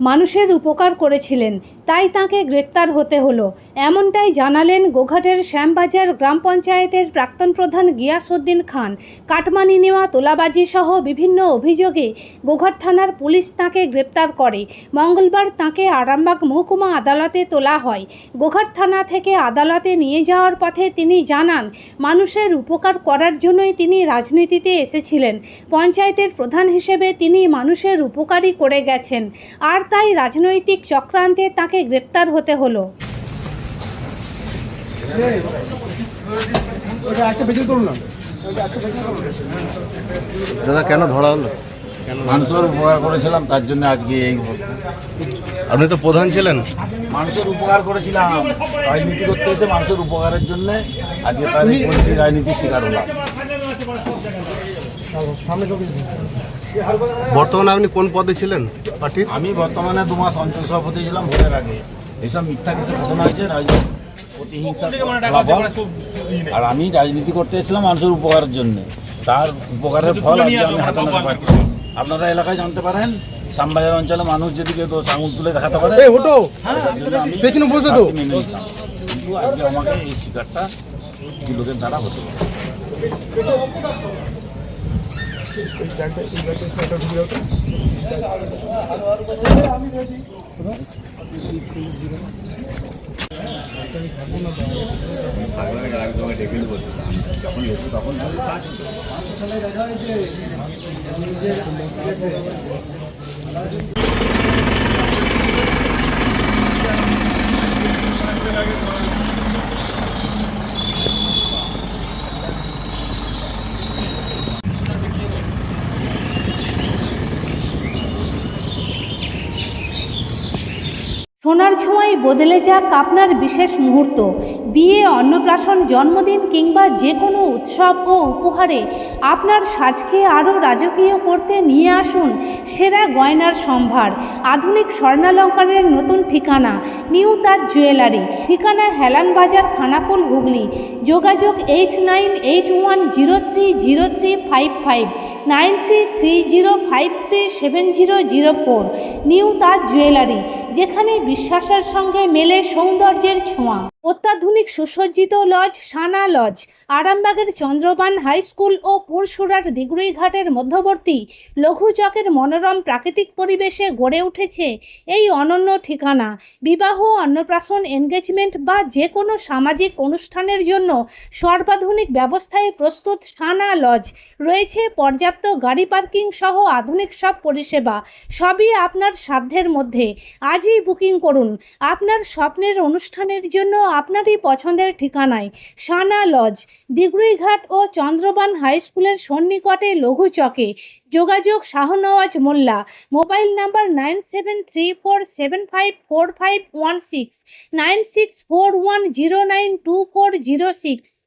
মানুষের উপকার করেছিলেন, তাই তাঁকে গ্রেপ্তার হতে হলো। এমনটাই জানালেন গোঘাটের শ্যামবাজার গ্রাম পঞ্চায়েতের প্রাক্তন প্রধান গিয়াসউদ্দিন খান। কাটমানি নেওয়া, তোলাবাজি সহ বিভিন্ন অভিযোগে গোঘাট থানার পুলিশ তাঁকে গ্রেপ্তার করে। মঙ্গলবার তাঁকে আরামবাগ মহকুমা আদালতে তোলা হয়। গোঘাট থানা থেকে আদালতে নিয়ে যাওয়ার পথে তিনি জানান, মানুষের উপকার করার জন্যই তিনি রাজনীতিতে এসেছিলেন। পঞ্চায়েতের প্রধান হিসেবে তিনি মানুষের উপকারই করে গেছেন, আর তাই রাজনৈতিক চক্রান্তে তাকে গ্রেপ্তার হতে হলো। দাদা কেন ধরা হলো? মানুষের উপকার করেছিলাম, তার জন্য আজকে এই অবস্থা। আপনি তো প্রধান ছিলেন। মানুষের উপকার করেছিলাম, রাজনীতি করতে এসে মানুষের উপকারের জন্য আজকে তার এই রাজনীতির শিকার হলাম। বর্তমানে আপনি কোন পদে ছিলেন পার্টির? আমি বর্তমানে 2 মাস অঞ্চল সভাপতি ছিলাম ভোটের আগে। এইসব মিথ্যা কিছু ঘোষণা হয়েছে, প্রতিহিংসা ফলাফল। আর আমি রাজনীতি করতে এসেছিলাম মানুষের উপকারের জন্য, তার উপকারের ফল আজকে আমি হাতে নাতে পাচ্ছি। আপনারা এলাকায় জানতে পারেন, শ্যামবাজার অঞ্চলে মানুষ যদি কেউ দোষ আঙুল তুলে দেখাতে পারে, কিন্তু আজকে আমাকে এই শিকারটা কি লোকের দ্বারা হতে পারে। সোনার ছোঁয়ায় বদলে যাক আপনার বিশেষ মুহূর্ত। বিয়ে, অন্নপ্রাশন, জন্মদিন কিংবা যে কোনো উৎসব ও উপহারে আপনার সাজকে আরও রাজকীয় করতে নিয়ে আসুন সেরা গয়নার সম্ভার। আধুনিক স্বর্ণালঙ্কারের নতুন ঠিকানা নিউ তাজ জুয়েলারি। ঠিকানা হেলান বাজার, খানাকুল, হুগলি। যোগাযোগ 8981030355, 9330537004। নিউ তাজ জুয়েলারি, যেখানে বিশ্বাসের সঙ্গে মেলে সৌন্দর্যের ছোঁয়া। অত্যাধুনিক সুসজ্জিত লজ সানা লজ। আরামবাগের চন্দ্রবান হাই স্কুল ও পুরসুরার দিগুড়িঘাটের মধ্যবর্তী লঘু চকের মনোরম প্রাকৃতিক পরিবেশে গড়ে উঠেছে এই অনন্য ঠিকানা। বিবাহ, অন্নপ্রাশন, এনগেজমেন্ট বা যে কোনো সামাজিক অনুষ্ঠানের জন্য সর্বাধুনিক ব্যবস্থায় প্রস্তুত সানা লজ। রয়েছে পর্যাপ্ত গাড়ি পার্কিং সহ আধুনিক সব পরিষেবা, সবই আপনার সাধ্যের মধ্যে। আজই বুকিং করুন আপনার স্বপ্নের অনুষ্ঠানের জন্য আপনারই পছন্দের ঠিকানায়। সানা লজ, দিগুড়িঘাট ও চন্দ্রবান হাই স্কুলের সন্নিকটে লঘু চকে। যোগাযোগ শাহনওয়াজ মোল্লা। Mobile number 9734754516, 9641092406।